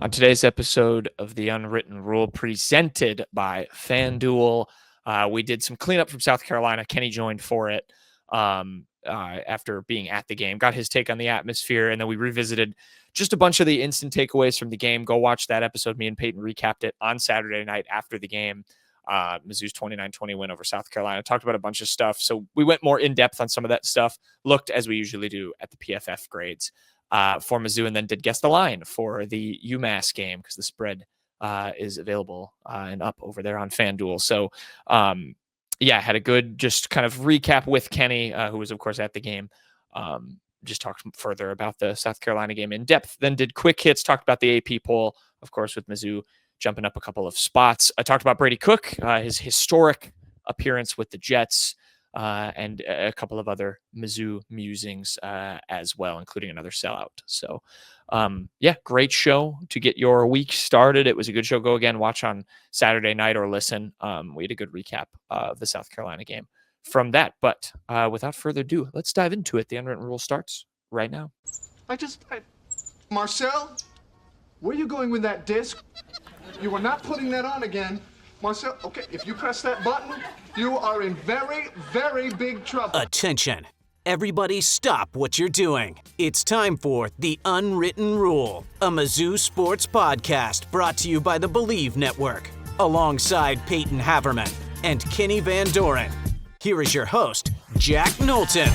On today's episode of The Unwritten Rule, presented by FanDuel, we did some cleanup from South Carolina. Kenny joined for it after being at the game, got his take on the atmosphere, and then we revisited just a bunch of the instant takeaways from the game. Go watch that episode. Me and Payton recapped it on Saturday night after the game. Mizzou's 29-20 win over South Carolina. Talked about a bunch of stuff. So we went more in depth on some of that stuff, looked as we usually do at the PFF grades for Mizzou, and then did guess the line for the UMASS game because the spread is available and up over there on FanDuel. So, had a good just kind of recap with Kenny, who was, of course, at the game. Just talked further about the South Carolina game in depth, then did quick hits, talked about the AP poll, of course, with Mizzou jumping up a couple of spots. I talked about Brady Cook, his historic appearance with the Jets, and a couple of other Mizzou musings as well, including another sellout. So, great show to get your week started. It was a good show. Go again, watch on Saturday night or listen. We had a good recap of the South Carolina game from that. But without further ado, let's dive into it. The Unwritten Rule starts right now. Marcel, where are you going with that disc? You are not putting that on again. Marcel, okay, if you press that button, you are in very, very big trouble. Attention. Everybody stop what you're doing. It's time for The Unwritten Rule, a Mizzou sports podcast brought to you by the Believe Network, alongside Payton Haverman and Kenny Van Doren. Here is your host, Jack Knowlton.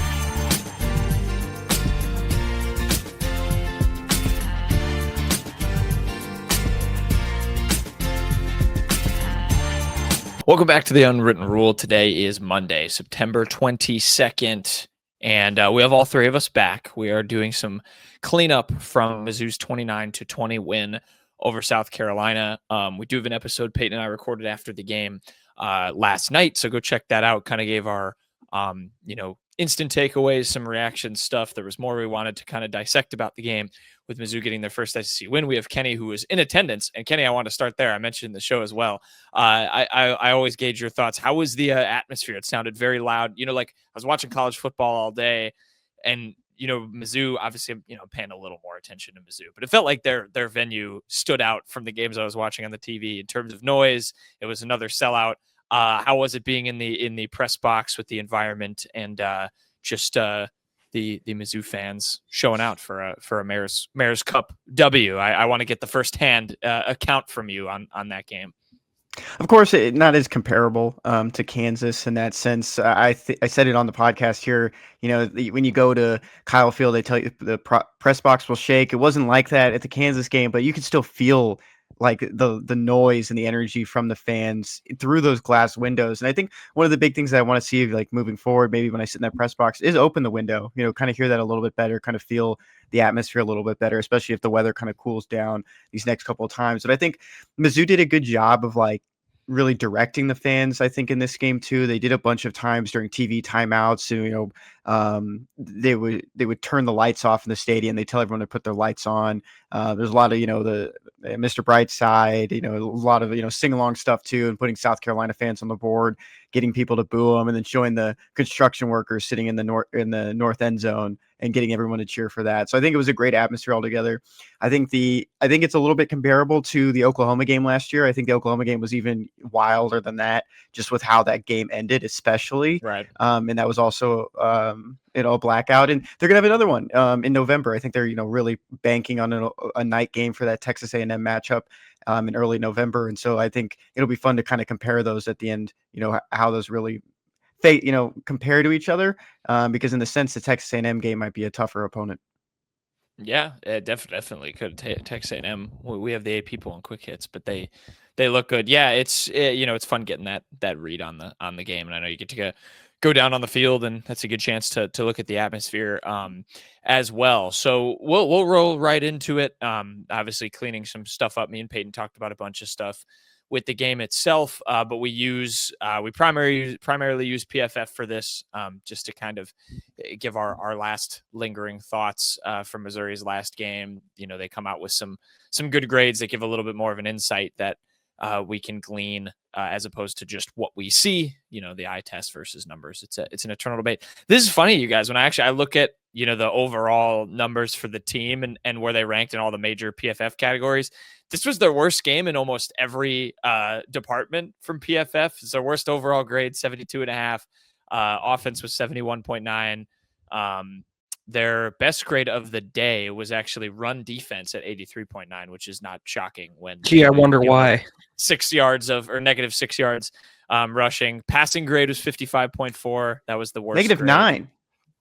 Welcome back to The Unwritten Rule. Today is Monday, September 22nd, and we have all three of us back. We are doing some cleanup from Mizzou's 29-20 win over South Carolina. We do have an episode Peyton and I recorded after the game last night, so go check that out. Kind of gave our, instant takeaways, some reaction stuff. There was more we wanted to kind of dissect about the game with Mizzou getting their first SEC win. We have Kenny, who was in attendance. And Kenny, I want to start there. I mentioned in the show as well. I always gauge your thoughts. How was the atmosphere? It sounded very loud. Like I was watching college football all day, and Mizzou, obviously, paying a little more attention to Mizzou, but it felt like their venue stood out from the games I was watching on the TV in terms of noise. It was another sellout. How was it being in the press box with the environment and just the Mizzou fans showing out for a Mayor's Cup W? I want to get the firsthand account from you on that game. Of course, not as comparable to Kansas in that sense. I said it on the podcast here. When you go to Kyle Field, they tell you the press box will shake. It wasn't like that at the Kansas game, but you could still feel like the noise and the energy from the fans through those glass windows. And I think one of the big things that I want to see, like moving forward, maybe when I sit in that press box, is open the window, kind of hear that a little bit better, kind of feel the atmosphere a little bit better, especially if the weather kind of cools down these next couple of times. But I think Mizzou did a good job of really directing the fans. I think in this game too, they did a bunch of times during TV timeouts. They would turn the lights off in the stadium. They tell everyone to put their lights on. There's a lot of the Mr. Brightside, a lot of sing along stuff too, and putting South Carolina fans on the board, getting people to boo them, and then showing the construction workers sitting in the north end zone and getting everyone to cheer for that. So I think it was a great atmosphere altogether. I think it's a little bit comparable to the Oklahoma game last year. I think the Oklahoma game was even wilder than that, just with how that game ended, especially. Right. And that was also blackout. And they're gonna have another one in November. I think they're really banking on a night game for that Texas A&M matchup in early November. And so I think it'll be fun to kind of compare those at the end. How those really compare to each other, because in the sense the Texas A&M game might be a tougher opponent. Yeah, it definitely could. Texas A&M, we have the AP people and quick hits, but they look good. Yeah, it's fun getting that read on the game, and I know you get to go down on the field, and that's a good chance to look at the atmosphere as well. So we'll roll right into it. Obviously cleaning some stuff up. Me and Peyton talked about a bunch of stuff with the game itself, but we primarily use PFF for this, just to kind of give our last lingering thoughts from Missouri's last game. They come out with some good grades that give a little bit more of an insight that we can glean as opposed to just what we see. The eye test versus numbers. It's an eternal debate. This is funny, you guys. When I look at the overall numbers for the team and where they ranked in all the major PFF categories, this was their worst game in almost every department from PFF. It's their worst overall grade, 72.5. Offense was 71.9. Their best grade of the day was actually run defense at 83.9, which is not shocking when. Gee, I wonder why. Negative 6 yards rushing. Passing grade was 55.4. That was the worst. Negative grade. 9.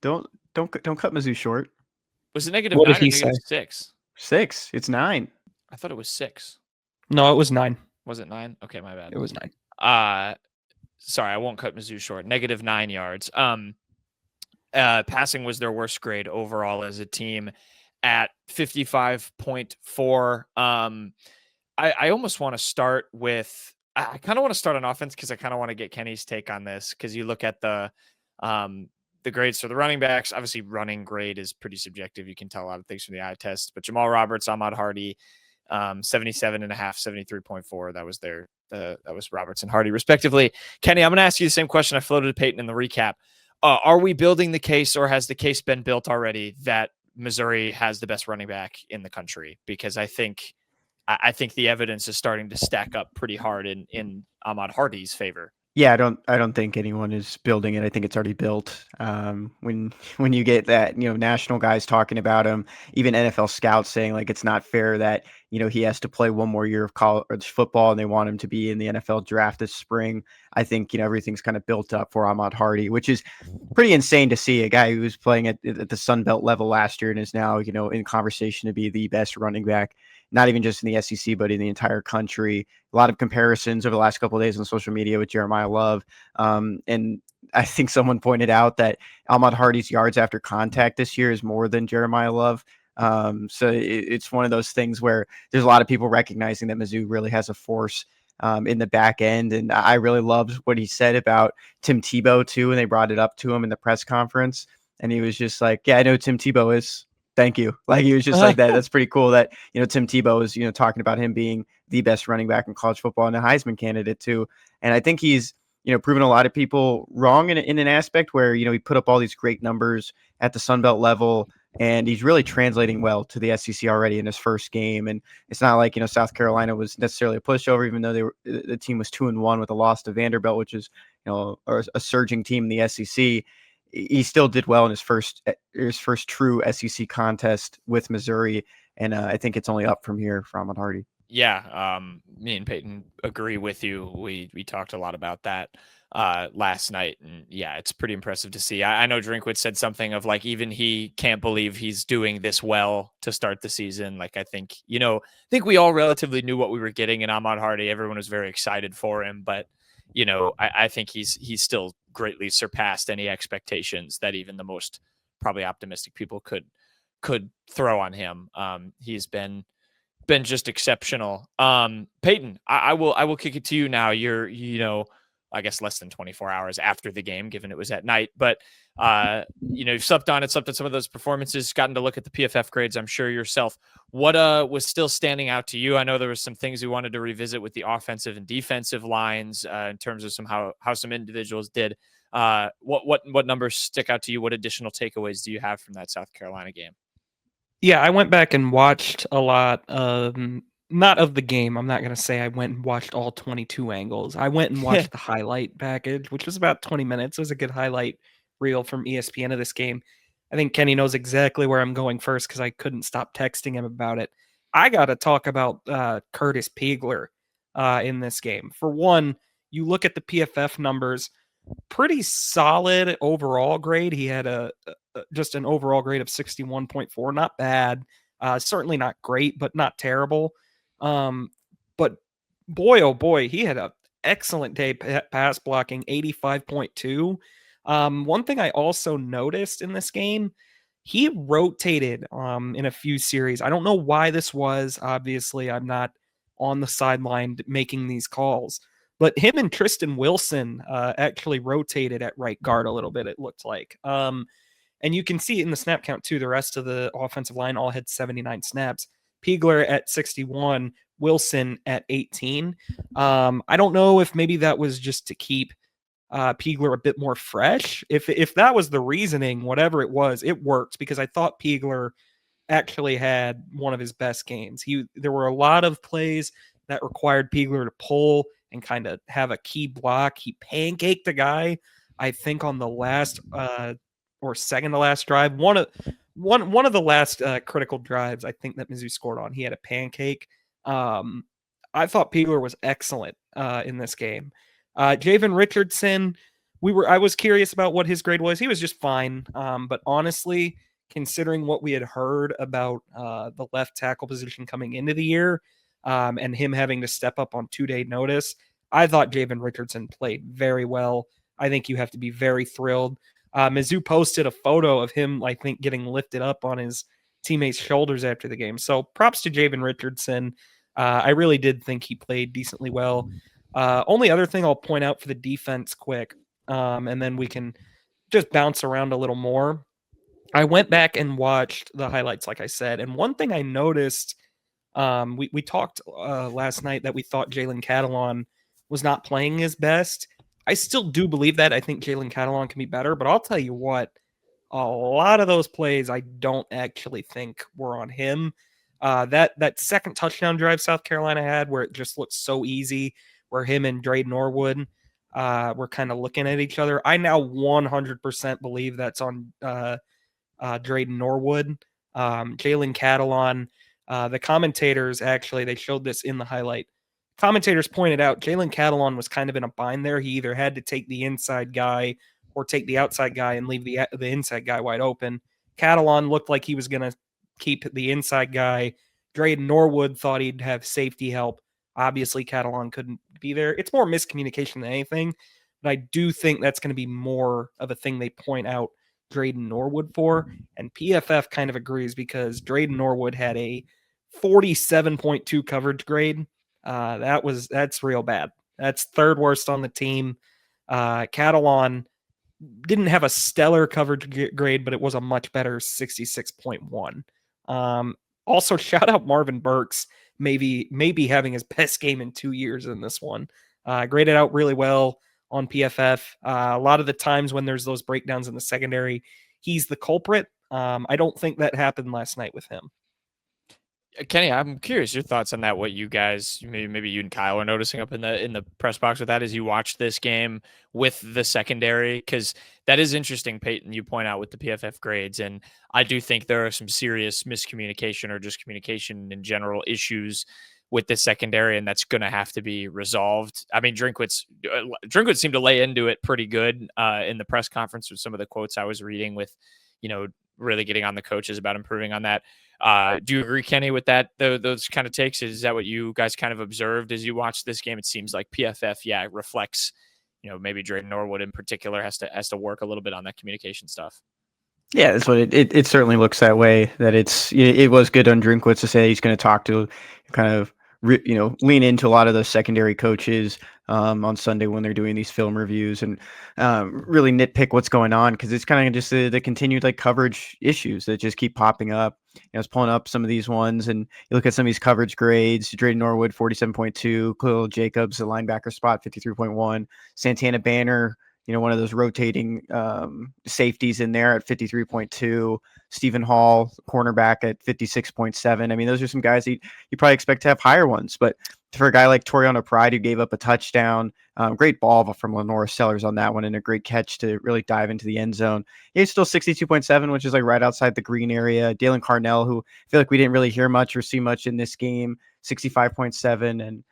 Don't cut Mizzou short. Was it negative What 9 did or he negative say? 6? 6. It's 9. I thought it was 6. No, it was 9. Was it 9? Okay, my bad. It was 9. Sorry, I won't cut Mizzou short. Negative 9 yards. Passing was their worst grade overall as a team at 55.4. I almost want to start with. I kind of want to start on offense because I kind of want to get Kenny's take on this, because you look at the grades for the running backs. Obviously, running grade is pretty subjective. You can tell a lot of things from the eye test. But Jamal Roberts, Ahmad Hardy, 77.5, 73.4. That was that was Roberts and Hardy respectively. Kenny, I'm going to ask you the same question I floated to Payton in the recap. Are we building the case, or has the case been built already that Missouri has the best running back in the country? Because I think the evidence is starting to stack up pretty hard in Ahmad Hardy's favor. Yeah, I don't think anyone is building it. I think it's already built. When you get that, national guys talking about him, even NFL scouts saying like it's not fair that he has to play one more year of college football and they want him to be in the NFL draft this spring. I think everything's kind of built up for Ahmad Hardy, which is pretty insane to see. A guy who was playing at the Sun Belt level last year and is now in conversation to be the best running back, not even just in the SEC, but in the entire country. A lot of comparisons over the last couple of days on social media with Jeremiah Love. And I think someone pointed out that Ahmad Hardy's yards after contact this year is more than Jeremiah Love. So it's one of those things where there's a lot of people recognizing that Mizzou really has a force in the back end. And I really loved what he said about Tim Tebow too. And they brought it up to him in the press conference. And he was just like, yeah, I know Tim Tebow is. Thank you. Like, he was just like that. That's pretty cool that, Tim Tebow is, talking about him being the best running back in college football and a Heisman candidate too. And I think he's, proven a lot of people wrong in an aspect where, he put up all these great numbers at the Sun Belt level, and he's really translating well to the SEC already in his first game. And it's not like, South Carolina was necessarily a pushover, even though the team was 2-1 with a loss to Vanderbilt, which is, a surging team in the SEC. He still did well in his first true SEC contest with Missouri, and I think it's only up from here for Ahmad Hardy. Yeah, me and Payton agree with you. We talked a lot about that last night, and yeah, it's pretty impressive to see. I know Drinkwitz said something of like even he can't believe he's doing this well to start the season. Like I think we all relatively knew what we were getting in Ahmad Hardy. Everyone was very excited for him, but I think he's still greatly surpassed any expectations that even the most probably optimistic people could throw on him. He's been just exceptional. Payton, I will kick it to you now. You're I guess less than 24 hours after the game, given it was at night, but you've slept on some of those performances, gotten to look at the PFF grades, I'm sure yourself. What was still standing out to you? I know there was some things we wanted to revisit with the offensive and defensive lines in terms of how some individuals did. What numbers stick out to you? What additional takeaways do you have from that South Carolina game? Yeah, I went back and watched a lot of, not of the game. I'm not going to say I went and watched all 22 angles. I went and watched the highlight package, which was about 20 minutes. It was a good highlight reel from ESPN of this game. I think Kenny knows exactly where I'm going first because I couldn't stop texting him about it. I got to talk about Curtis Pegler in this game. For one, you look at the PFF numbers, pretty solid overall grade. He had just an overall grade of 61.4. Not bad. Certainly not great, but not terrible. But boy, oh boy, he had an excellent day pass blocking, 85.2. One thing I also noticed in this game, he rotated in a few series. I don't know why this was. Obviously, I'm not on the sideline making these calls. But him and Tristan Wilson actually rotated at right guard a little bit, it looked like. And you can see in the snap count, too, the rest of the offensive line all had 79 snaps. Pegler at 61, Wilson at 18. I don't know if maybe that was just to keep Pegler a bit more fresh. If that was the reasoning, whatever it was, it worked because I thought Pegler actually had one of his best games. There were a lot of plays that required Peagler to pull and kind of have a key block. He pancaked the guy, I think, on the last or second to last drive. One of the last critical drives I think that Mizzou scored on. He had a pancake. I thought Peagler was excellent in this game. Jayven Richardson, I was curious about what his grade was. He was just fine. But honestly, considering what we had heard about the left tackle position coming into the year, and him having to step up on 2-day notice, I thought Jayven Richardson played very well. I think you have to be very thrilled. Mizzou posted a photo of him, I think, getting lifted up on his teammates' shoulders after the game. So props to Jayven Richardson. I really did think he played decently well. Only other thing I'll point out for the defense quick, and then we can just bounce around a little more. I went back and watched the highlights, like I said, and one thing I noticed, we talked last night that we thought Jalen Catalon was not playing his best. I still do believe that. I think Jalen Catalon can be better, but I'll tell you what, a lot of those plays I don't actually think were on him. That second touchdown drive South Carolina had, where it just looked so easy, where him and Drayden Norwood were kind of looking at each other. I now 100% believe that's on Drayden Norwood. Jalen Catalon, the commentators actually, they showed this in the highlight. Commentators pointed out Jalen Catalon was kind of in a bind there. He either had to take the inside guy or take the outside guy and leave the inside guy wide open. Catalon looked like he was going to keep the inside guy. Drayden Norwood thought he'd have safety help. Obviously, Catalon couldn't be there. It's more miscommunication than anything, but I do think that's going to be more of a thing they point out Drayden Norwood for, and PFF kind of agrees because Drayden Norwood had a 47.2 coverage grade. That's real bad. That's third worst on the team. Catalon didn't have a stellar coverage grade, but it was a much better 66.1. Also, shout out Marvin Burks, maybe having his best game in 2 years in this one. Graded out really well on PFF. A lot of the times when there's those breakdowns in the secondary, he's the culprit. I don't think that happened last night with him. Kenny, I'm curious your thoughts on that. What you guys, maybe you and Kyle are noticing up in the press box with that as you watch this game with the secondary, because that is interesting. Payton, you point out with the PFF grades, and I do think there are some serious miscommunication or just communication in general issues with the secondary, and that's going to have to be resolved. I mean, Drinkwitz seemed to lay into it pretty good in the press conference with some of the quotes I was reading with, really getting on the coaches about improving on that. Do you agree, Kenny, with that? Those kind of takes? Is that what you guys kind of observed as you watched this game? It seems like PFF, reflects, maybe Drayden Norwood in particular has to work a little bit on that communication stuff. Yeah, that's what it certainly looks that way. That it was good on Drinkwitz to say he's going to talk to, kind of lean into a lot of those secondary coaches on Sunday when they're doing these film reviews and really nitpick what's going on, because it's kind of just the continued coverage issues that just keep popping up. I was pulling up some of these ones, and you look at some of these coverage grades. Drayden Norwood 47.2, Khalil Jacobs, the linebacker spot 53.1, Santana Banner, one of those rotating safeties in there at 53.2, Stephen Hall, cornerback at 56.7. I mean, those are some guys you probably expect to have higher ones, but for a guy like Toriano Pride, who gave up a touchdown, great ball from Lenora Sellers on that one, and a great catch to really dive into the end zone. He's still 62.7, which is right outside the green area. Dalen Carnell, who I feel like we didn't really hear much or see much in this game, 65.7, and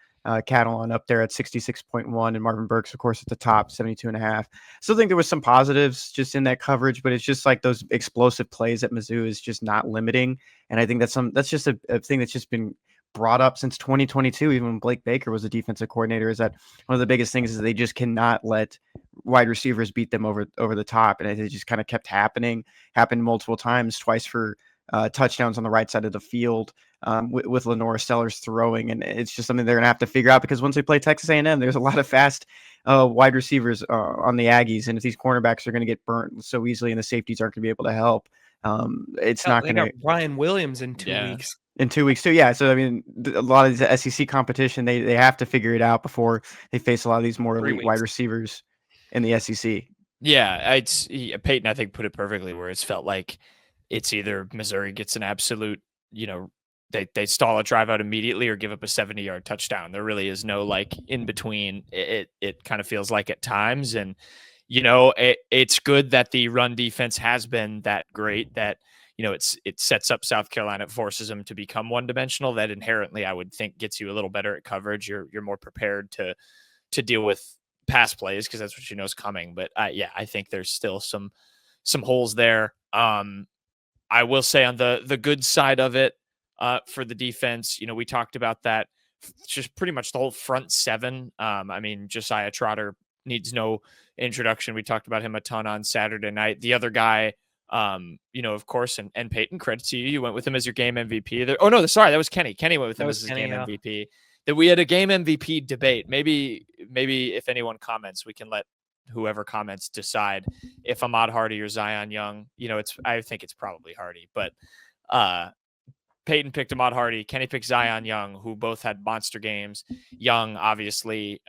Catalon up there at 66.1, and Marvin Burks, of course, at the top, 72.5. Still think there was some positives just in that coverage, but it's just those explosive plays that Mizzou is just not limiting. And I think that's just a thing that's just been brought up since 2022, even when Blake Baker was the defensive coordinator, is that one of the biggest things is they just cannot let wide receivers beat them over the top. And it just kind of kept happened multiple times, twice for touchdowns on the right side of the field, with Lenora Sellers throwing. And it's just something they're going to have to figure out, because once they play Texas A&M, there's a lot of fast wide receivers on the Aggies. And if these cornerbacks are going to get burnt so easily and the safeties aren't going to be able to help, it's not going to. Ryan Williams in 2 weeks. In 2 weeks too, yeah. So I mean, a lot of the SEC competition, they have to figure it out before they face a lot of these more elite wide receivers in the SEC. Yeah, Peyton, I think, put it perfectly, where it's felt like it's either Missouri gets an absolute, they stall a drive out immediately or give up a 70-yard touchdown. There really is no like in between. It kind of feels like at times, and it's good that the run defense has been that great that it sets up South Carolina, it forces them to become one dimensional. That inherently, I would think, gets you a little better at coverage. You're more prepared to deal with pass plays because that's what you know is coming. But I think there's still some holes there. I will say on the good side of it, for the defense, we talked about that, just pretty much the whole front seven. I mean, Josiah Trotter needs no introduction. We talked about him a ton on Saturday night. The other guy, of course, and Payton, credit to you. You went with him as your game MVP. Oh no, sorry, that was Kenny. Kenny went with him as his game MVP. That we had a game MVP debate. Maybe if anyone comments, we can let whoever comments decide if Ahmad Hardy or Zion Young. I think it's probably Hardy, but Payton picked Ahmad Hardy. Kenny picked Zion Young, who both had monster games. Young, obviously,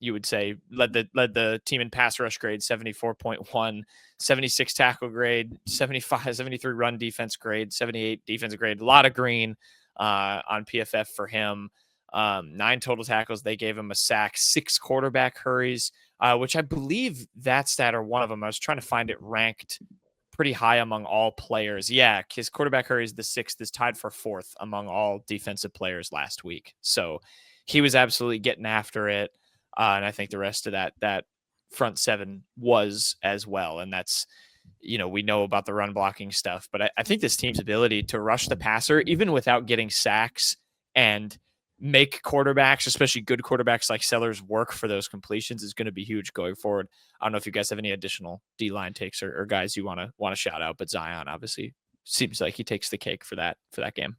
you would say led the team in pass rush grade, 74.1, 76 tackle grade, 73 run defense grade, 78 defensive grade. A lot of green on PFF for him. 9 total tackles. They gave him a sack, 6 quarterback hurries, which I believe that stat or one of them. I was trying to find it ranked pretty high among all players. Yeah, his quarterback hurry is the 6th, is tied for 4th among all defensive players last week. So he was absolutely getting after it. And I think the rest of that front seven was as well. And that's, we know about the run blocking stuff, but I think this team's ability to rush the passer, even without getting sacks, and make quarterbacks, especially good quarterbacks like Sellers, work for those completions is going to be huge going forward. I don't know if you guys have any additional D-line takes or guys you want to shout out, but Zion obviously seems like he takes the cake for that game.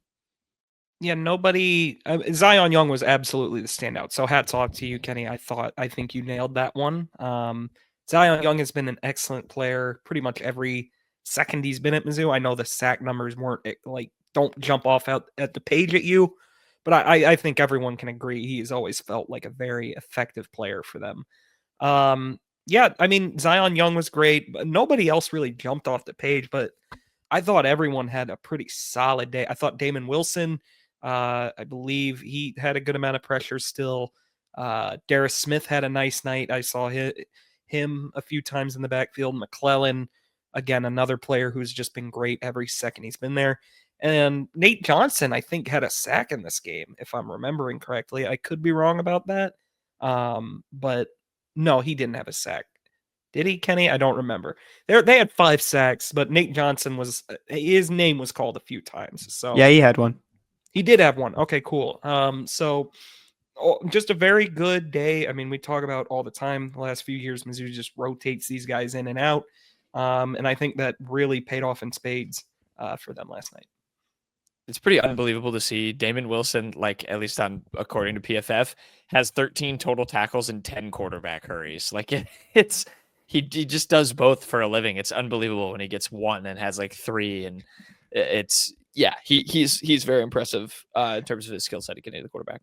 Yeah, nobody. Zion Young was absolutely the standout. So hats off to you, Kenny. I think you nailed that one. Zion Young has been an excellent player pretty much every second he's been at Mizzou. I know the sack numbers weren't don't jump off out at the page at you, but I think everyone can agree he's always felt like a very effective player for them. Yeah, I mean, Zion Young was great, but nobody else really jumped off the page, but I thought everyone had a pretty solid day. I thought Damon Wilson, I believe he had a good amount of pressure still. Darius Smith had a nice night. I saw him a few times in the backfield. McClellan, again, another player who's just been great every second he's been there. And Nate Johnson, I think, had a sack in this game, if I'm remembering correctly. I could be wrong about that. But no, he didn't have a sack. Did he, Kenny? I don't remember. They had 5 sacks, but Nate Johnson his name was called a few times. So yeah, he had one. He did have one. Okay, cool. So just a very good day. I mean, we talk about all the time the last few years, Mizzou just rotates these guys in and out. And I think that really paid off in spades for them last night. It's pretty unbelievable to see Damon Wilson, like at least according to PFF, has 13 total tackles and 10 quarterback hurries. Like he just does both for a living. It's unbelievable when he gets one and has like 3, and he's very impressive in terms of his skill set at getting to the quarterback.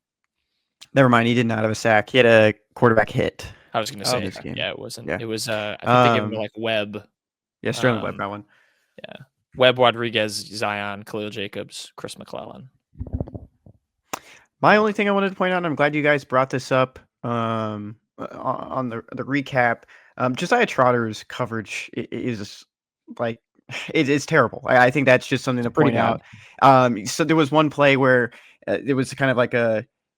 Never mind, he did not have a sack. He had a quarterback hit. I was going to say, this game. Yeah, it wasn't. Yeah. It was. I think they gave him like Webb. Yeah, Sterling Webb got one. Yeah. Webb, Rodriguez, Zion, Khalil Jacobs, Chris McClellan. My only thing I wanted to point out, and I'm glad you guys brought this up on the recap. Josiah Trotter's coverage is like it's terrible. I think that's just something to point out. So there was one play where it was kind of like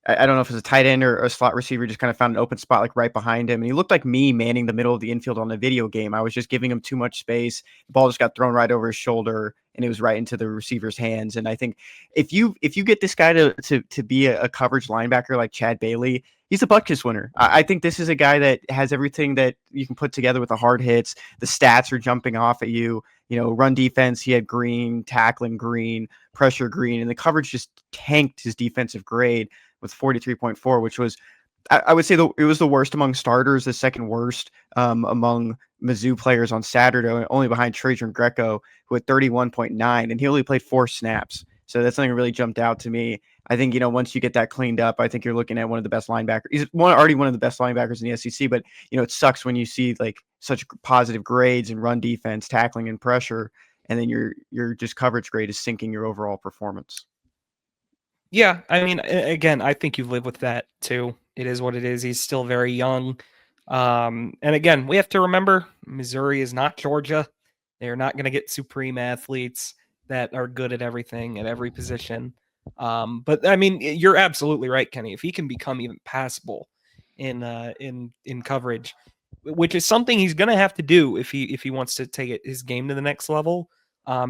I don't know if it was a tight end or a slot receiver, just kind of found an open spot like right behind him. And he looked like me manning the middle of the infield on a video game. I was just giving him too much space. The ball just got thrown right over his shoulder and it was right into the receiver's hands. And I think if you get this guy to be a coverage linebacker like Chad Bailey, he's a Butkus winner. I think this is a guy that has everything that you can put together with the hard hits. The stats are jumping off at you. Run defense, he had green, tackling green, pressure green, and the coverage just tanked his defensive grade with 43.4, which was, I would say it was the worst among starters, the second worst among Mizzou players on Saturday, only behind Trajan Greco, who had 31.9, and he only played 4 snaps. So that's something that really jumped out to me. I think, once you get that cleaned up, I think you're looking at one of the best linebackers. He's already one of the best linebackers in the SEC, but, it sucks when you see like such positive grades in run defense, tackling, and pressure. and then your just coverage grade is sinking your overall performance. Yeah, I mean, again, I think you live with that too. It is what it is. He's still very young. And again, we have to remember Missouri is not Georgia. They're not going to get supreme athletes that are good at everything at every position. But I mean, you're absolutely right, Kenny. If he can become even passable in coverage, which is something he's going to have to do if he wants to take his game to the next level,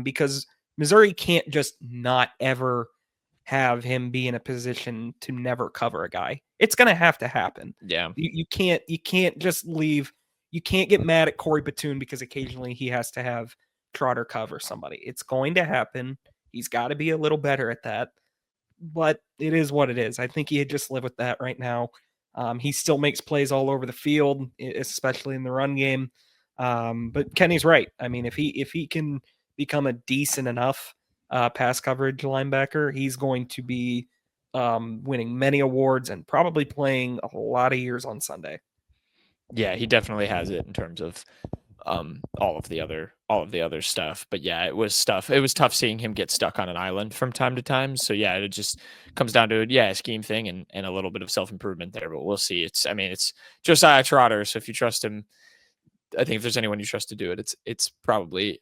because Missouri can't just not ever have him be in a position to never cover a guy. It's going to have to happen. Yeah. You can't just leave. You can't get mad at Corey Batoon because occasionally he has to have Trotter cover somebody. It's going to happen. He's got to be a little better at that. But it is what it is. I think he had just live with that right now. He still makes plays all over the field, especially in the run game. But Kenny's right. I mean, if he can become a decent enough pass coverage linebacker, he's going to be winning many awards and probably playing a lot of years on Sunday. Yeah, he definitely has it in terms of all of the other stuff. But yeah, it was tough seeing him get stuck on an island from time to time. So yeah, it just comes down to a scheme thing and a little bit of self-improvement there, but we'll see. It's Josiah Trotter, so if you trust him, I think if there's anyone you trust to do it, it's probably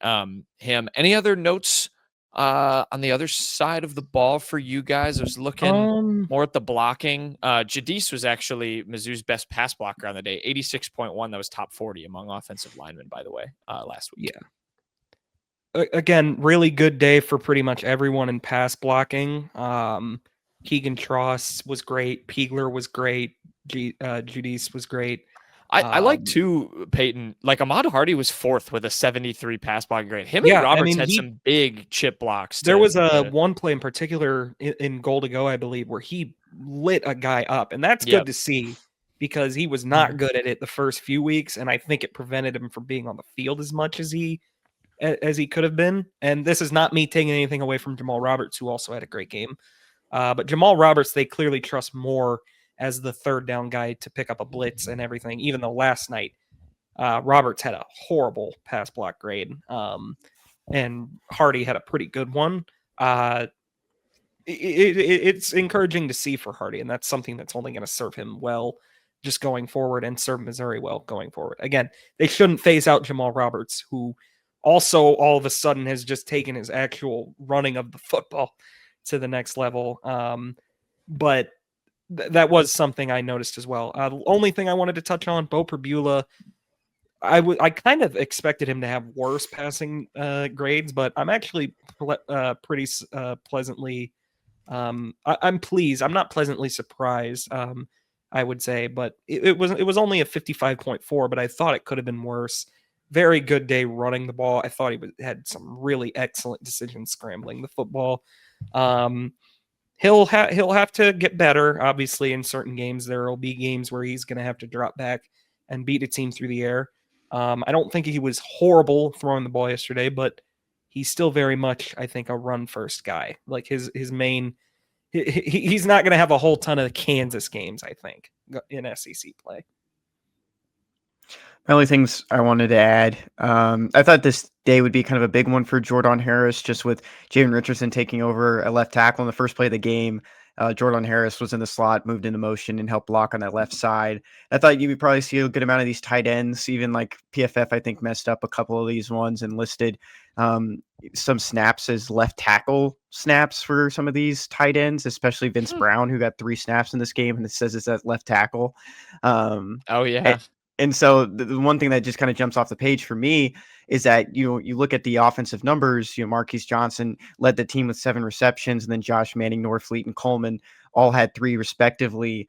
him. Any other notes on the other side of the ball for you guys? I was looking more at the blocking. Jadis was actually Mizzou's best pass blocker on the day, 86.1. That was top 40 among offensive linemen, by the way, last week. Yeah. Again, really good day for pretty much everyone in pass blocking. Keegan Tross was great. Piegler was great. Jadis was great. I like too, Payton. Like Ahmad Hardy was fourth with a 73 pass blocking grade. Him and Roberts had some big chip blocks. There was one play in particular in goal to go, I believe, where he lit a guy up, and that's good to see because he was not good at it the first few weeks, and I think it prevented him from being on the field as much as he could have been. And this is not me taking anything away from Jamal Roberts, who also had a great game. But Jamal Roberts, they clearly trust more as the third down guy to pick up a blitz and everything, even though last night Roberts had a horrible pass block grade and Hardy had a pretty good one. It's encouraging to see for Hardy, and that's something that's only going to serve him well just going forward and serve Missouri well going forward. Again, they shouldn't phase out Jamal Roberts, who also all of a sudden has just taken his actual running of the football to the next level. But that was something I noticed as well. The only thing I wanted to touch on, Bo Perbula, I kind of expected him to have worse passing grades, but I'm actually pretty pleasantly. I'm pleased. I'm not pleasantly surprised. I would say, but it was only a 55.4, but I thought it could have been worse. Very good day running the ball. I thought he had some really excellent decisions scrambling the football. He'll have to get better. Obviously, in certain games, there will be games where he's going to have to drop back and beat a team through the air. I don't think he was horrible throwing the ball yesterday, but he's still very much, I think, a run first guy. Like his main, he's not going to have a whole ton of Kansas games, I think, in SEC play. The only things I wanted to add, I thought this day would be kind of a big one for Jordan Harris, just with Jayven Richardson taking over a left tackle in the first play of the game. Jordan Harris was in the slot, moved into motion, and helped block on that left side. I thought you would probably see a good amount of these tight ends, even like PFF, I think, messed up a couple of these ones and listed some snaps as left tackle snaps for some of these tight ends, especially Vince Brown, who got 3 snaps in this game, and it says it's at left tackle. Oh, yeah. And so the one thing that just kind of jumps off the page for me is that, you look at the offensive numbers, Marquise Johnson led the team with 7 receptions, and then Josh Manning, Norfleet, and Coleman all had 3 respectively.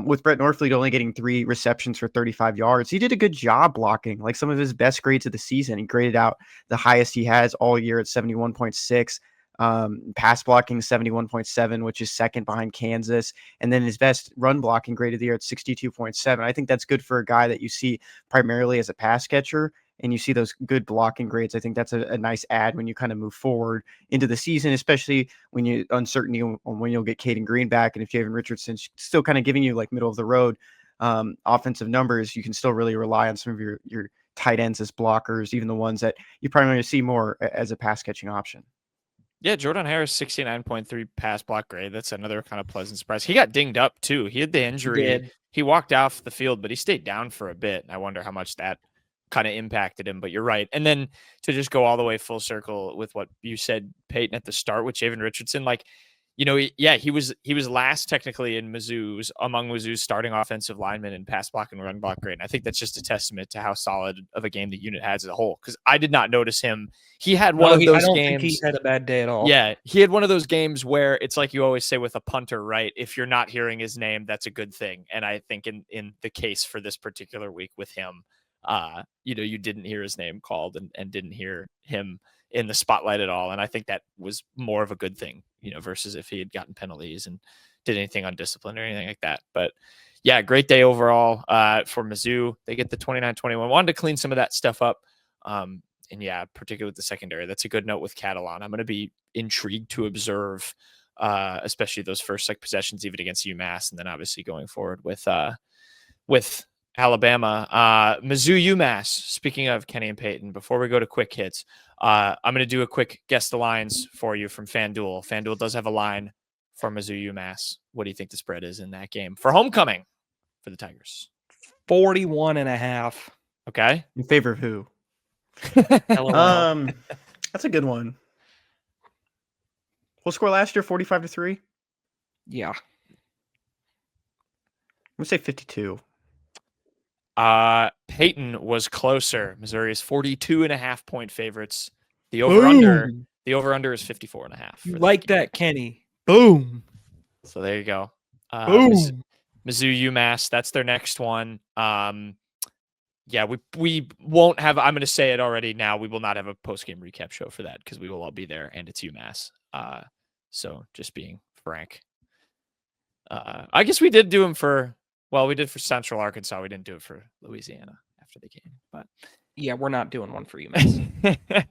With Brett Norfleet only getting 3 receptions for 35 yards, he did a good job blocking, like some of his best grades of the season. He graded out the highest he has all year at 71.6. Pass blocking 71.7, which is second behind Kansas, and then his best run blocking grade of the year at 62.7. I think that's good for a guy that you see primarily as a pass catcher, and you see those good blocking grades. I think that's a nice add when you kind of move forward into the season, especially when you uncertainty on when you'll get Caden Green back, and if Jayven Richardson's still kind of giving you like middle of the road offensive numbers, you can still really rely on some of your tight ends as blockers, even the ones that you probably going to see more as a pass catching option. Yeah, Jordan Harris, 69.3 pass block grade. That's another kind of pleasant surprise. He got dinged up too. He had the injury. He walked off the field, but he stayed down for a bit. I wonder how much that kind of impacted him, but you're right. And then to just go all the way full circle with what you said, Payton, at the start with Jayven Richardson, like, he was last technically in among Mizzou's starting offensive linemen in pass block and run block grade. And I think that's just a testament to how solid of a game the unit has as a whole. Because I did not notice him. He had one of those games. I don't think he had a bad day at all. Yeah, he had one of those games where it's like you always say with a punter, right? If you're not hearing his name, that's a good thing. And I think in the case for this particular week with him, you didn't hear his name called and didn't hear him in the spotlight at all. And I think that was more of a good thing, versus if he had gotten penalties and did anything undisciplined or anything like that. But yeah, great day overall for Mizzou. They get the 29-21. Wanted to clean some of that stuff up. And yeah, particularly with the secondary. That's a good note with Catalan. I'm going to be intrigued to observe, especially those first possessions, even against UMass, and then obviously going forward with Alabama. Mizzou UMass. Speaking of Kenny and Payton, before we go to quick hits, I'm going to do a quick guess the lines for you from FanDuel. FanDuel does have a line for Mizzou UMass. What do you think the spread is in that game for homecoming for the Tigers? 41.5. Okay. In favor of who? That's a good one. What score last year? 45-3. Yeah. I'm gonna say 52. Payton was closer. Missouri is 42.5-point favorites. The over-under is 54.5. You like that, Kenny? Boom. So there you go. Boom. Mizzou UMass. That's their next one. Yeah, we won't have. I'm going to say it already now. We will not have a post-game recap show for that because we will all be there, and it's UMass. So just being frank. I guess we did do them for. Well, we did for Central Arkansas. We didn't do it for Louisiana after the game, but yeah, we're not doing one for UMass.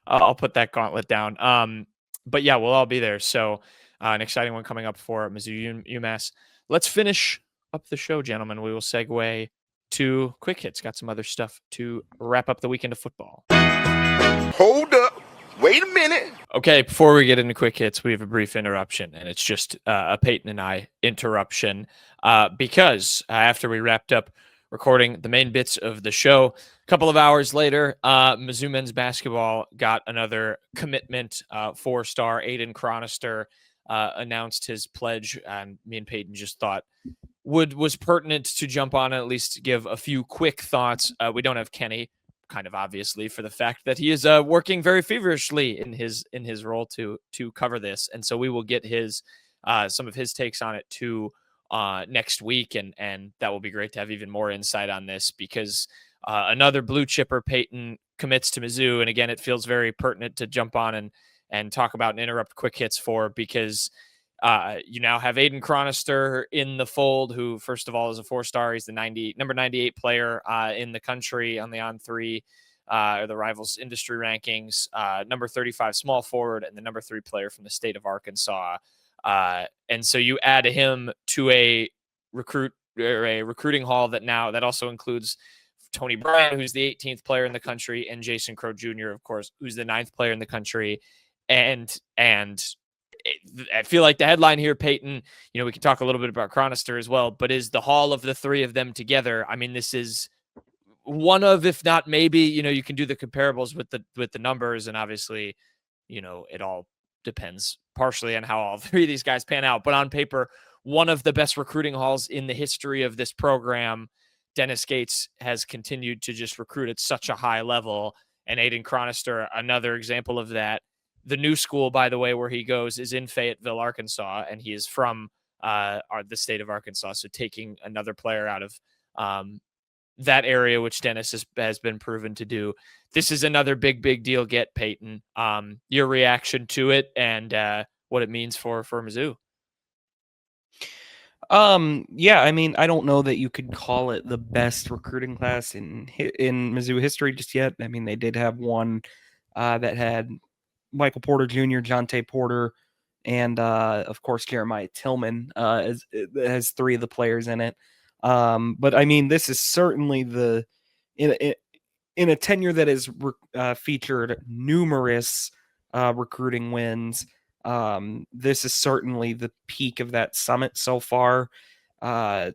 I'll put that gauntlet down. But yeah, we'll all be there. So an exciting one coming up for Mizzou UMass. Let's finish up the show, gentlemen. We will segue to quick hits. Got some other stuff to wrap up the weekend of football. Hold up. Wait a minute. Okay, before we get into quick hits, we have a brief interruption, and it's just a Payton and I interruption because after we wrapped up recording the main bits of the show, a couple of hours later, Mizzou men's basketball got another commitment. 4-star Aidan Chronister announced his pledge, and me and Payton just thought was pertinent to jump on and at least give a few quick thoughts. We don't have Kenny, kind of obviously, for the fact that he is working very feverishly in his role to cover this, and so we will get his some of his takes on it too next week, and that will be great to have even more insight on this because another blue chipper, Payton, commits to Mizzou, and again, it feels very pertinent to jump on and talk about and interrupt quick hits for because you now have Aidan Chronister in the fold, who first of all is a 4-star. He's the number 98 player in the country on the On3 or the Rivals industry rankings, number 35 small forward, and the number 3 player from the state of Arkansas. And so you add him to a recruiting haul that also includes Tony Bryan, who's the 18th player in the country, and Jason Crow Jr., of course, who's the 9th player in the country. And I feel like the headline here, Payton, we can talk a little bit about Chronister as well, but is the haul of the 3 of them together. I mean, this is one of, if not maybe, you can do the comparables with the numbers, and obviously, it all depends partially on how all 3 of these guys pan out. But on paper, one of the best recruiting hauls in the history of this program. Dennis Gates has continued to just recruit at such a high level, and Aidan Chronister, another example of that. The new school, by the way, where he goes is in Fayetteville, Arkansas, and he is from the state of Arkansas. So taking another player out of that area, which Dennis has been proven to do. This is another big deal get, Payton. Your reaction to it and what it means for Mizzou. Yeah, I mean, I don't know that you could call it the best recruiting class in Mizzou history just yet. I mean, they did have one that had Michael Porter Jr., Jonte Porter, and of course Jeremiah Tillman has 3 of the players in it. But I mean, this is certainly in a tenure that has featured numerous recruiting wins, this is certainly the peak of that summit so far. I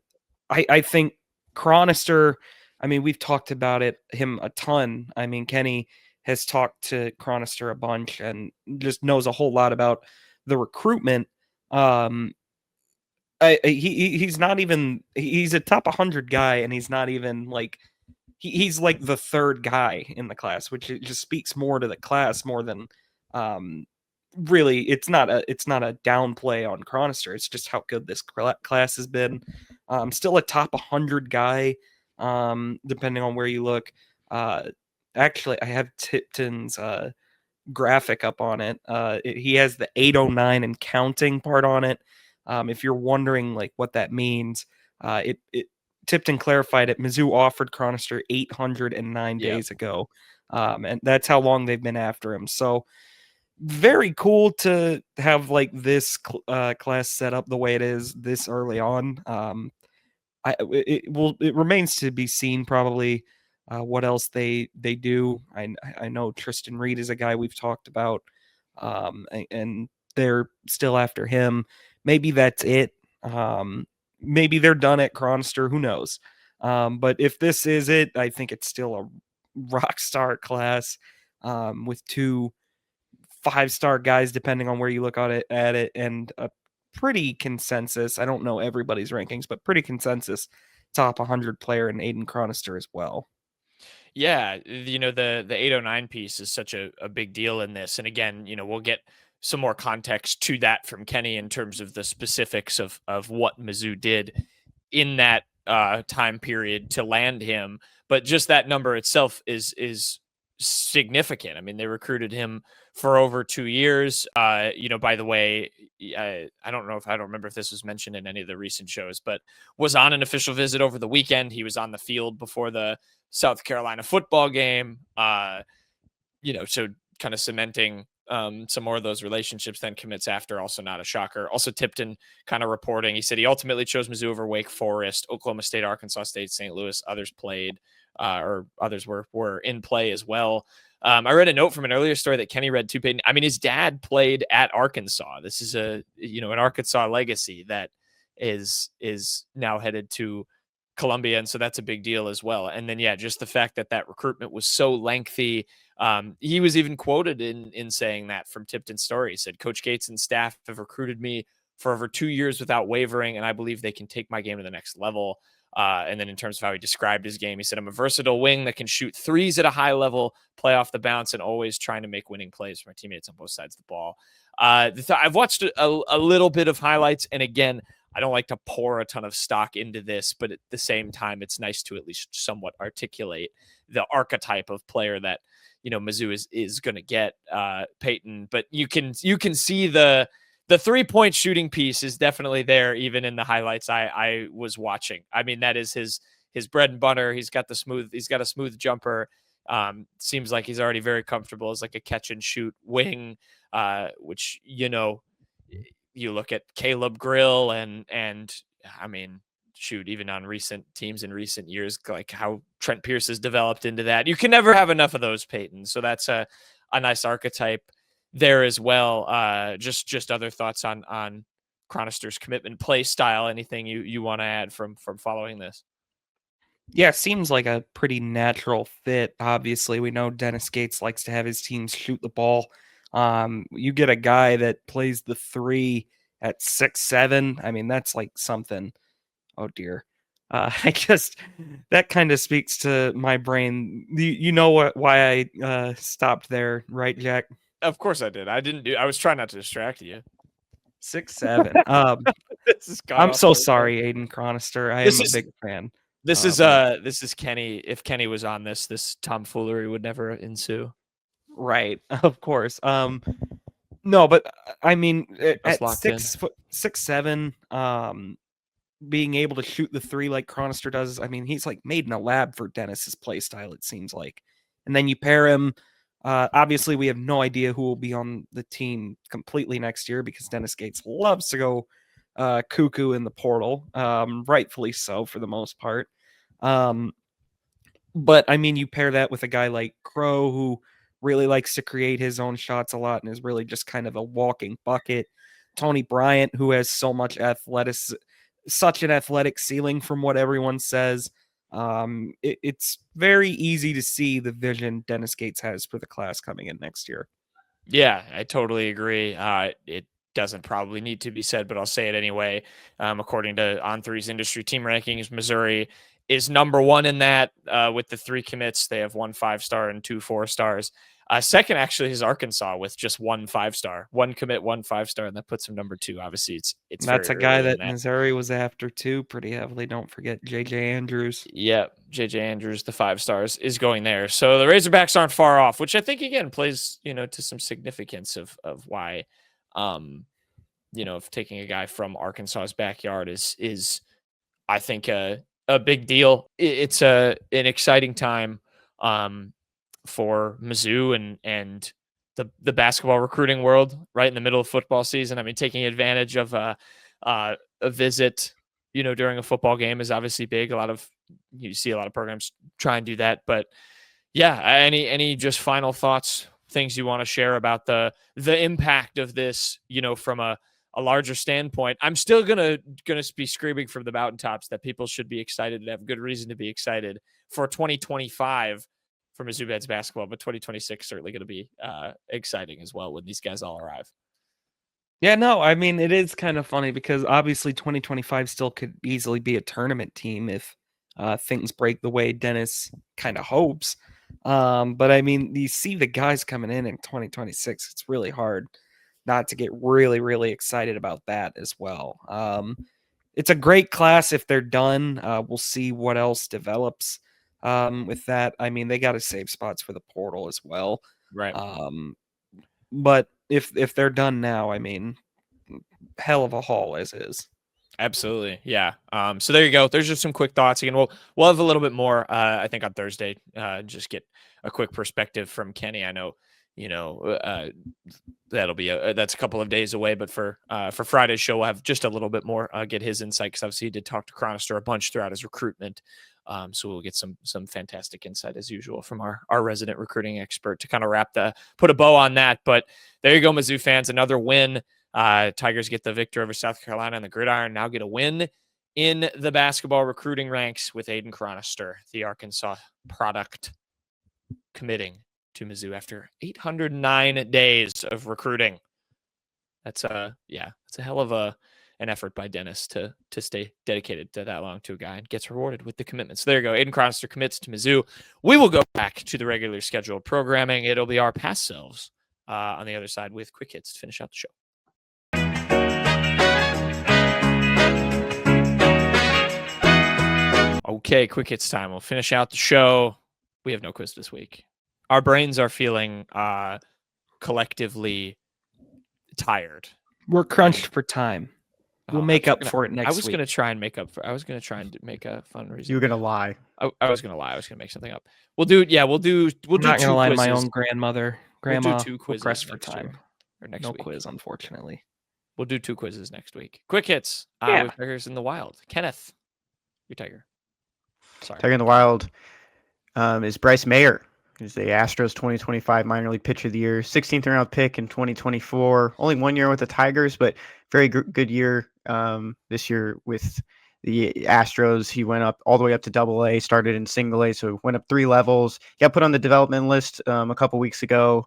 think Chronister, I mean, we've talked about him a ton. I mean, Kenny has talked to Chronister a bunch and just knows a whole lot about the recruitment. He's not even, he's a top 100 guy, and he's not even like, he's like the third guy in the class, which it just speaks more to the class more than really. It's not a downplay on Chronister. It's just how good this class has been. Still a top 100 guy, depending on where you look. Actually, I have Tipton's graphic up on it. He has the 809 and counting part on it. If you're wondering like what that means, it Tipton clarified it. Mizzou offered Chronister 809 days ago, and that's how long they've been after him. So very cool to have like this class set up the way it is this early on. It remains to be seen probably what else they do. I know Tristan Reed is a guy we've talked about, and they're still after him. Maybe that's it. Maybe they're done at Chronister. Who knows? But if this is it, I think it's still a rock star class with 2 5-star guys, depending on where you look at it, and a pretty consensus. I don't know everybody's rankings, but pretty consensus top 100 player in Aidan Chronister as well. Yeah, the 809 piece is such a big deal in this. And again, we'll get some more context to that from Kenny in terms of the specifics of what Mizzou did in that time period to land him. But just that number itself is significant. I mean, they recruited him for over 2 years. By the way, I don't remember if this was mentioned in any of the recent shows, but was on an official visit over the weekend. He was on the field before the South Carolina football game. So kind of cementing some more of those relationships, then commits after. Also not a shocker. Also Tipton kind of reporting. He said he ultimately chose Mizzou over Wake Forest, Oklahoma State, Arkansas State, St. Louis. Others played, or others were in play as well. I read a note from an earlier story that Kenny read too, Payton. I mean, his dad played at Arkansas. This is an Arkansas legacy that is now headed to Columbia, and so that's a big deal as well. And then just the fact that recruitment was so lengthy. He was even quoted in saying that from Tipton's story. He said, "Coach Gates and staff have recruited me for over 2 years without wavering, and I believe they can take my game to the next level." And then in terms of how he described his game, he said, "I'm a versatile wing that can shoot threes at a high level, play off the bounce, and always trying to make winning plays for my teammates on both sides of the ball." I've watched a little bit of highlights, and again, I don't like to pour a ton of stock into this, but at the same time, it's nice to at least somewhat articulate the archetype of player that Mizzou is going to get, Payton. But you can see the 3-point shooting piece is definitely there, even in the highlights I was watching. I mean, that is his bread and butter. He's got a smooth jumper. Seems like he's already very comfortable as like a catch and shoot wing, which you look at Caleb Grill and I mean, shoot, even on recent teams in recent years, like how Trent Pierce has developed into that. You can never have enough of those, Payton. So that's a nice archetype there as well. Just other thoughts on Chronister's commitment, play style, anything you want to add from following this? Yeah, seems like a pretty natural fit. Obviously, we know Dennis Gates likes to have his teams shoot the ball. You get a guy that plays the 3 at 6'7". I mean, that's like something. Oh dear. That kind of speaks to my brain. You know why I stopped there, right, Jack? Of course I did. I was trying not to distract you. 6'7". I'm so sorry, Aidan Chronister. I am a big fan. This is Kenny. If Kenny was on this tomfoolery would never ensue. Right, of course. No, but I mean, at 6'7", being able to shoot the 3 like Chronister does, I mean, he's like made in a lab for Dennis's play style, it seems like. And then you pair him. Obviously, we have no idea who will be on the team completely next year because Dennis Gates loves to go cuckoo in the portal, rightfully so for the most part. But I mean, you pair that with a guy like Crow, who really likes to create his own shots a lot and is really just kind of a walking bucket. Tony Bryant, who has such an athletic ceiling from what everyone says. It's very easy to see the vision Dennis Gates has for the class coming in next year. Yeah, I totally agree. It doesn't probably need to be said, but I'll say it anyway. According to On3's industry team rankings, Missouri is number one in that with the 3 commits. They have 1 5-star and 2 4-stars. Second, actually, is Arkansas with just 1 5-star, 1 commit, 1 5-star, and that puts them number 2. Obviously, it's That's a very guy early in that Missouri was after too, pretty heavily. Don't forget J.J. Andrews. Yep, J.J. Andrews, the 5-stars, is going there. So the Razorbacks aren't far off, which I think again plays, to some significance of why, if taking a guy from Arkansas's backyard is I think a big deal. It's an exciting time for Mizzou and the basketball recruiting world right in the middle of football season. I mean, taking advantage of a visit, during a football game is obviously big. You see a lot of programs try and do that, but yeah, any just final thoughts, things you want to share about the impact of this, from a larger standpoint. I'm still gonna be screaming from the mountaintops that people should be excited and have good reason to be excited for 2025 for Mizzou men's basketball, but 2026 certainly going to be exciting as well when these guys all arrive. Yeah, no, I mean, it is kind of funny because obviously 2025 still could easily be a tournament team if things break the way Dennis kind of hopes. But I mean, you see the guys coming in 2026, it's really hard not to get really, really excited about that as well. It's a great class if they're done. We'll see what else develops with that. I mean, they got to save spots for the portal as well. Right. But if they're done now, I mean, hell of a haul as is. Absolutely. Yeah. So there you go. There's just some quick thoughts. Again, we'll have a little bit more, I think, on Thursday. Just get a quick perspective from Kenny. I know, that'll be that's a couple of days away, but for Friday's show, we'll have just a little bit more, get his insight, because obviously he did talk to Chronister a bunch throughout his recruitment. So we'll get some fantastic insight as usual from our resident recruiting expert to kind of put a bow on that. But there you go, Mizzou fans, another win. Tigers get the victory over South Carolina on the gridiron, now get a win in the basketball recruiting ranks with Aidan Chronister, the Arkansas product, committing to Mizzou after 809 days of recruiting. That's a hell of an effort by Dennis to stay dedicated to that long to a guy and gets rewarded with the commitment. So there you go. Aidan Chronister commits to Mizzou. We will go back to the regular scheduled programming. It'll be our past selves on the other side with quick hits to finish out the show. Okay, quick hits time. We'll finish out the show. We have no quiz this week. Our brains are feeling collectively tired. We're crunched for time. We'll make up for it next week. I was going to try and make a fun reason. You were going to lie. I was going to lie. I was going to make something up. We'll do. I'm not going to lie to my own grandmother. Grandma, we'll do 2 quizzes pressed for time. Or next no week. Quiz, unfortunately. We'll do 2 quizzes next week. Quick hits. Yeah. With Tigers in the Wild. Kenneth, your Tiger. Sorry. Tiger in the Wild is Bryce Mayer. He's the Astros 2025 minor league pitcher of the year, 16th round pick in 2024. Only 1 year with the Tigers, but very good year this year with the Astros. He went up all the way up to Double-A, started in Single-A, so went up 3 levels. He got put on the development list a couple weeks ago.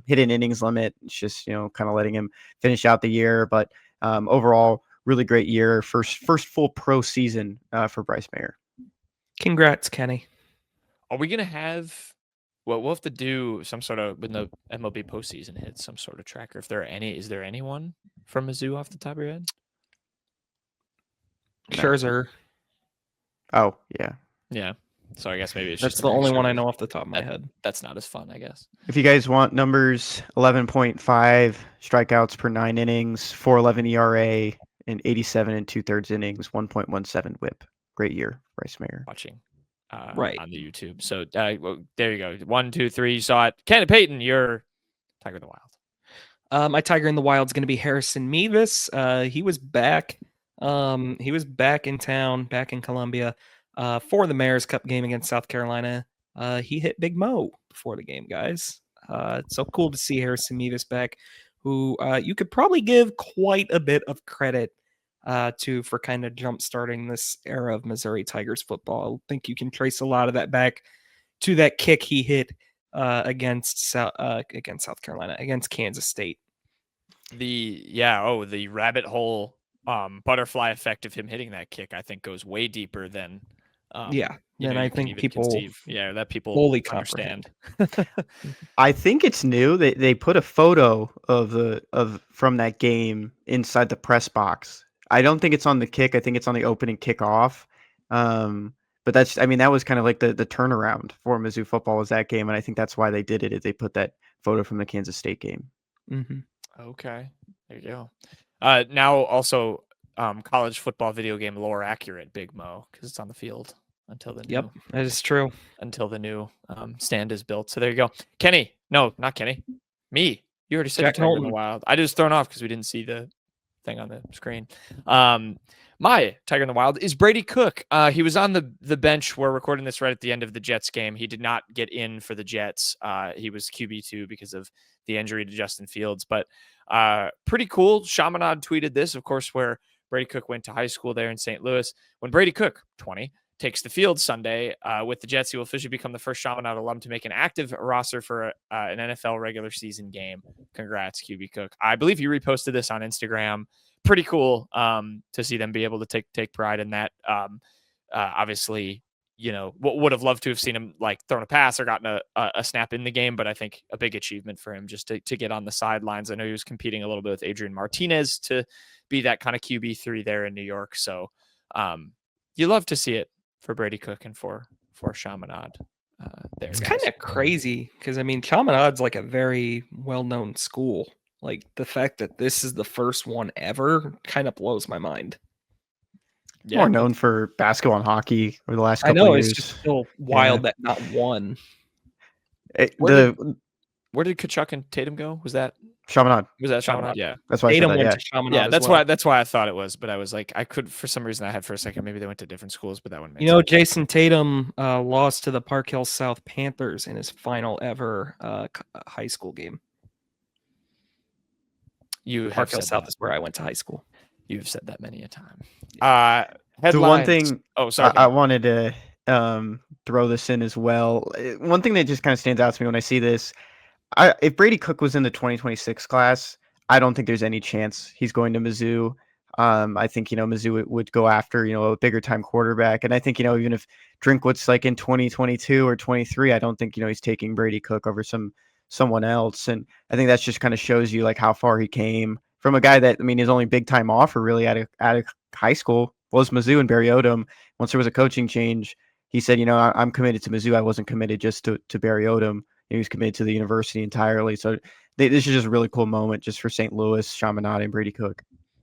Hit an innings limit. It's just kind of letting him finish out the year, but overall, really great year. First full pro season for Bryce Mayer. Congrats, Kenny. Are we gonna have? Well, we'll have to do some sort of, when the MLB postseason hits, some sort of tracker. Is there anyone from Mizzou off the top of your head? Scherzer. Oh, yeah. Yeah. So I guess maybe it's that's just the only one I know off the top of my head. That's not as fun, I guess. If you guys want numbers, 11.5 strikeouts per 9 innings, 4.11 ERA, and 87 2/3 innings, 1.17 WHIP. Great year, Bryce Mayer. Watching. Right on the YouTube. So there you go. 1, 2, 3. You saw it. Ken Payton, you're Tiger in the Wild. My Tiger in the Wild is going to be Harrison Mevis. He was back. He was back in town, back in Columbia. for the Mayor's Cup game against South Carolina. He hit Big Mo before the game, guys. It's so cool to see Harrison Mevis back, who you could probably give quite a bit of credit to for kind of jump starting this era of Missouri Tigers football. I think you can trace a lot of that back to that kick he hit against South Carolina, against Kansas State. The rabbit hole butterfly effect of him hitting that kick, I think, goes way deeper than I think people conceive. That people fully understand. I think it's new. They put a photo of from that game inside the press box. I don't think it's on the kick. I think it's on the opening kickoff. But that was kind of like the turnaround for Mizzou football was that game, and I think that's why they did it. Is they put that photo from the Kansas State game. Mm-hmm. Okay, there you go. Now also college football video game lore accurate, Big Mo, because it's on the field until the Yep, that is true. Until the new stand is built. So there you go. Kenny, no, not Kenny. Me. You already said Jack Tiger in the Knowlton. Wild. I just thrown off because we didn't see the thing on the screen. My Tiger in the Wild is Brady Cook. He was on the bench. We're recording this right at the end of the Jets game. He did not get in for the Jets. He was QB2 because of the injury to Justin Fields. But pretty cool. Chaminade tweeted this, of course, where Brady Cook went to high school there in St. Louis. When Brady Cook, 20, takes the field Sunday with the Jets, he will officially become the first Chaminade alum to make an active roster for an NFL regular season game. Congrats, QB Cook. I believe you reposted this on Instagram. Pretty cool to see them be able to take pride in that. Obviously, would have loved to have seen him like thrown a pass or gotten a snap in the game, but I think a big achievement for him just to get on the sidelines. I know he was competing a little bit with Adrian Martinez to be that kind of QB3 there in New York. So you love to see it for Brady Cook and for Chaminade. There, it's kind of crazy because Chaminade's like a very well-known school. Like the fact that this is the first one ever kind of blows my mind. Yeah, more known for basketball and hockey over the last couple of years. It's just still wild that not one. Where did Kachuk and Tatum go? Was that Chaminade? Was that Chaminade? Yeah, that's why Tatum I said that, went to Chaminade. Yeah, that's why I thought it was. But I was like, I could for some reason I had for a second maybe they went to different schools, but that one. Sense. Jason Tatum lost to the Park Hill South Panthers in his final ever high school game. Park Hill South is where I went to high school. You've said that many a time. The one thing I wanted to throw this in as well. One thing that just kind of stands out to me when I see this, if Brady Cook was in the 2026 class, I don't think there's any chance he's going to Mizzou. I think, Mizzou would go after, a bigger time quarterback. And I think, even if Drinkwitz like in 2022 or 23, I don't think, he's taking Brady Cook over someone else. And I think that just kind of shows you like how far he came from a guy that, his only big time offer really out of high school was Mizzou and Barry Odom. Once there was a coaching change, he said, I'm committed to Mizzou. I wasn't committed just to Barry Odom. He was committed to the university entirely. So this is just a really cool moment just for St. Louis, Chaminade, and Brady Cook.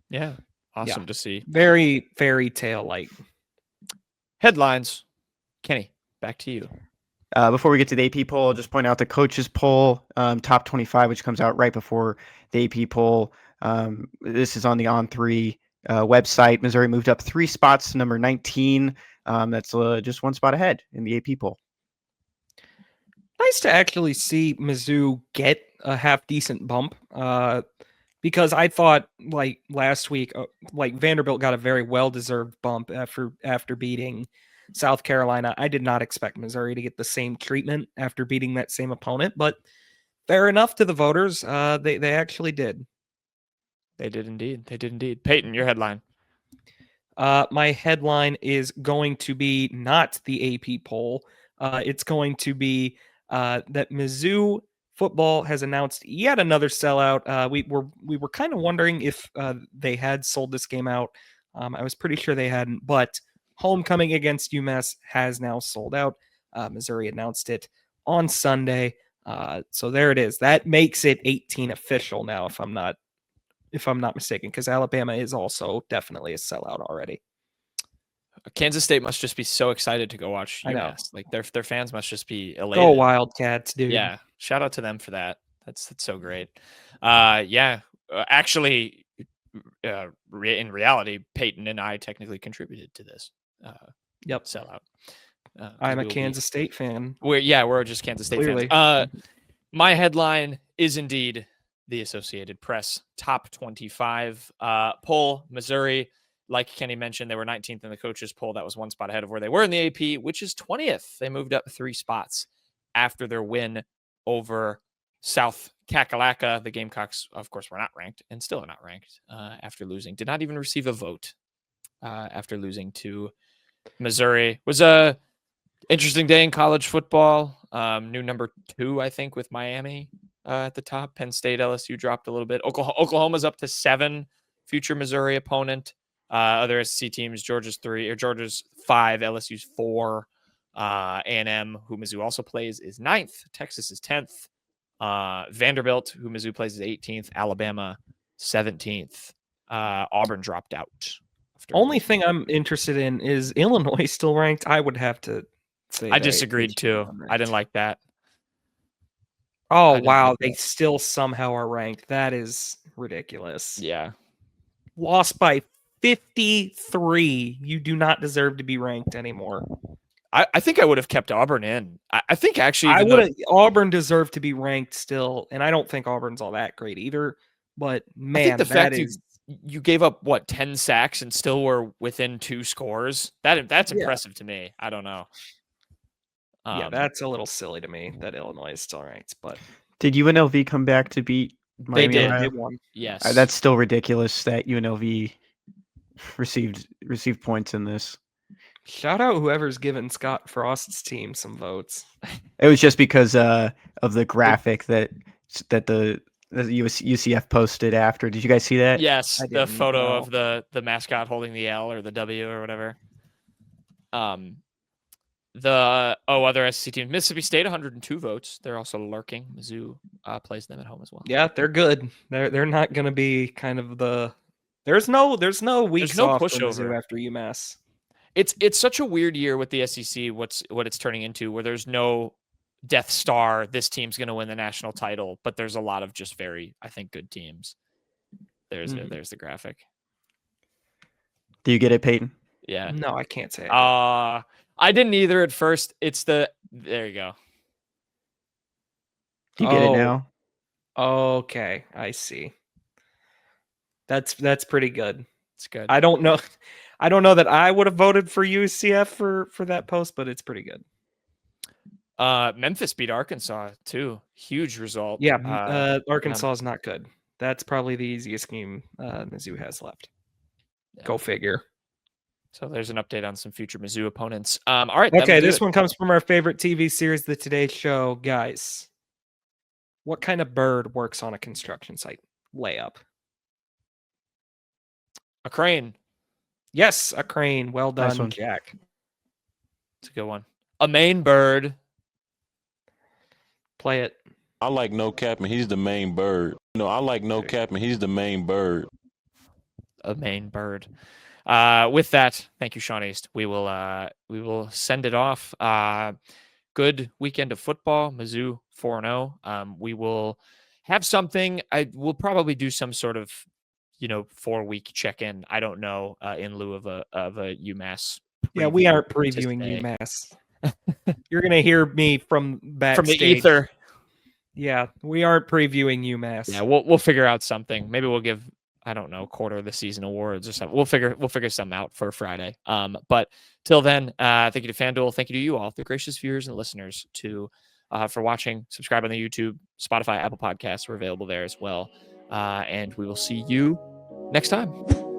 Yeah. Awesome to see. Very fairy tale like. Headlines. Kenny, back to you. Before we get to the AP poll, I'll just point out the coaches poll, top 25, which comes out right before the AP poll. This is on the On3 website. Missouri moved up 3 spots to number 19. That's just 1 spot ahead in the AP poll. Nice to actually see Mizzou get a half decent bump because I thought like last week, like Vanderbilt got a very well-deserved bump after beating South Carolina. I did not expect Missouri to get the same treatment after beating that same opponent, but fair enough to the voters. They actually did. They did indeed. Payton, your headline. My headline is going to be not the AP poll. It's going to be that Mizzou football has announced yet another sellout. We were kind of wondering if they had sold this game out. I was pretty sure they hadn't, but homecoming against UMass has now sold out. Missouri announced it on Sunday. So there it is. That makes it 18 official now, if I'm not mistaken, because Alabama is also definitely a sellout already. Kansas State must just be so excited to go watch UMass. I know. Like their fans must just be elated. Go Wildcats, dude. Yeah, shout out to them for that. That's so great. Actually, in reality, Payton and I technically contributed to this. Yep. sellout. 'Cause I'm a we will be- Kansas State fan. we're just Kansas State Clearly. fans. My headline is indeed the Associated Press top 25 poll. Missouri, like Kenny mentioned, they were 19th in the coaches poll. That was one spot ahead of where they were in the AP, which is 20th. They moved up 3 spots after their win over South Kakalaka. The Gamecocks, of course, were not ranked and still are not ranked after losing. Did not even receive a vote after losing to Missouri. Was a interesting day in college football. New number 2, I think, with Miami at the top. Penn State, LSU dropped a little bit. Oklahoma's up to 7, future Missouri opponent. Other SEC teams, Georgia's 5, LSU's 4. A&M, who Mizzou also plays, is 9th. Texas is 10th. Vanderbilt, who Mizzou plays, is 18th. Alabama, 17th. Auburn dropped out. Only thing I'm interested in is Illinois still ranked. I would have to say I disagreed too. I didn't like that. Oh, didn't wow. like They that. still somehow are ranked. That is ridiculous. Yeah. Lost by 53. You do not deserve to be ranked anymore. I think I would have kept Auburn in. I think actually, I would have. Auburn deserved to be ranked still, and I don't think Auburn's all that great either. But man, I think the fact is you gave up 10 sacks and still were within 2 scores. That's impressive to me. I don't know. Yeah, that's a little silly to me that Illinois is still ranked. But Did UNLV come back to beat Miami? did. Ohio? they won. Yes, That's still ridiculous that UNLV received points in this. Shout out whoever's given Scott Frost's team some votes. It was just because of the graphic that the UCF posted after. Did you guys see that? yes. I The didn't photo know. of the mascot holding the L or the W or whatever. The other SEC team, Mississippi State, 102 votes. They're also lurking. Mizzou plays them at home as well. Yeah, they're good. They're not going to be kind of the. There's no weeks no off for pushover. Mizzou after UMass. It's such a weird year with the SEC. What it's turning into, where there's no Death Star. This team's going to win the national title, but there's a lot of just very, I think, good teams. There's the graphic. Do you get it, Payton? Yeah. No, I can't say. I didn't either at first. There you go. Do you get it now? Okay, I see. That's pretty good. It's good. I don't know that I would have voted for UCF for that post, but it's pretty good. Memphis beat Arkansas too. Huge result. Yeah, Arkansas is not good. That's probably the easiest game Mizzou has left. Yeah. Go figure. So there's an update on some future Mizzou opponents. All right. Okay, this one comes from our favorite TV series, The Today Show. Guys, what kind of bird works on a construction site? Layup. A crane. Yes, a crane. Well done, Nice Jack. It's a good one. A Maine bird. Play it. I like No Captain. He's the main bird. No, I like No Captain. He's the main bird. A Maine bird. With that, thank you, Sean East. We will send it off. Good weekend of football. Mizzou 4-0. We will have something. We'll probably do some sort of 4-week check-in. I don't know, in lieu of a UMass. Yeah, we aren't previewing UMass. You're gonna hear me from backstage. From the ether. Yeah, we aren't previewing UMass. Yeah, we'll figure out something. Maybe we'll give, I don't know, quarter of the season awards or something. We'll figure something out for Friday. But till then, thank you to FanDuel. Thank you to you all, the gracious viewers and listeners, for watching. Subscribe on the YouTube, Spotify, Apple Podcasts. We're available there as well. And we will see you next time.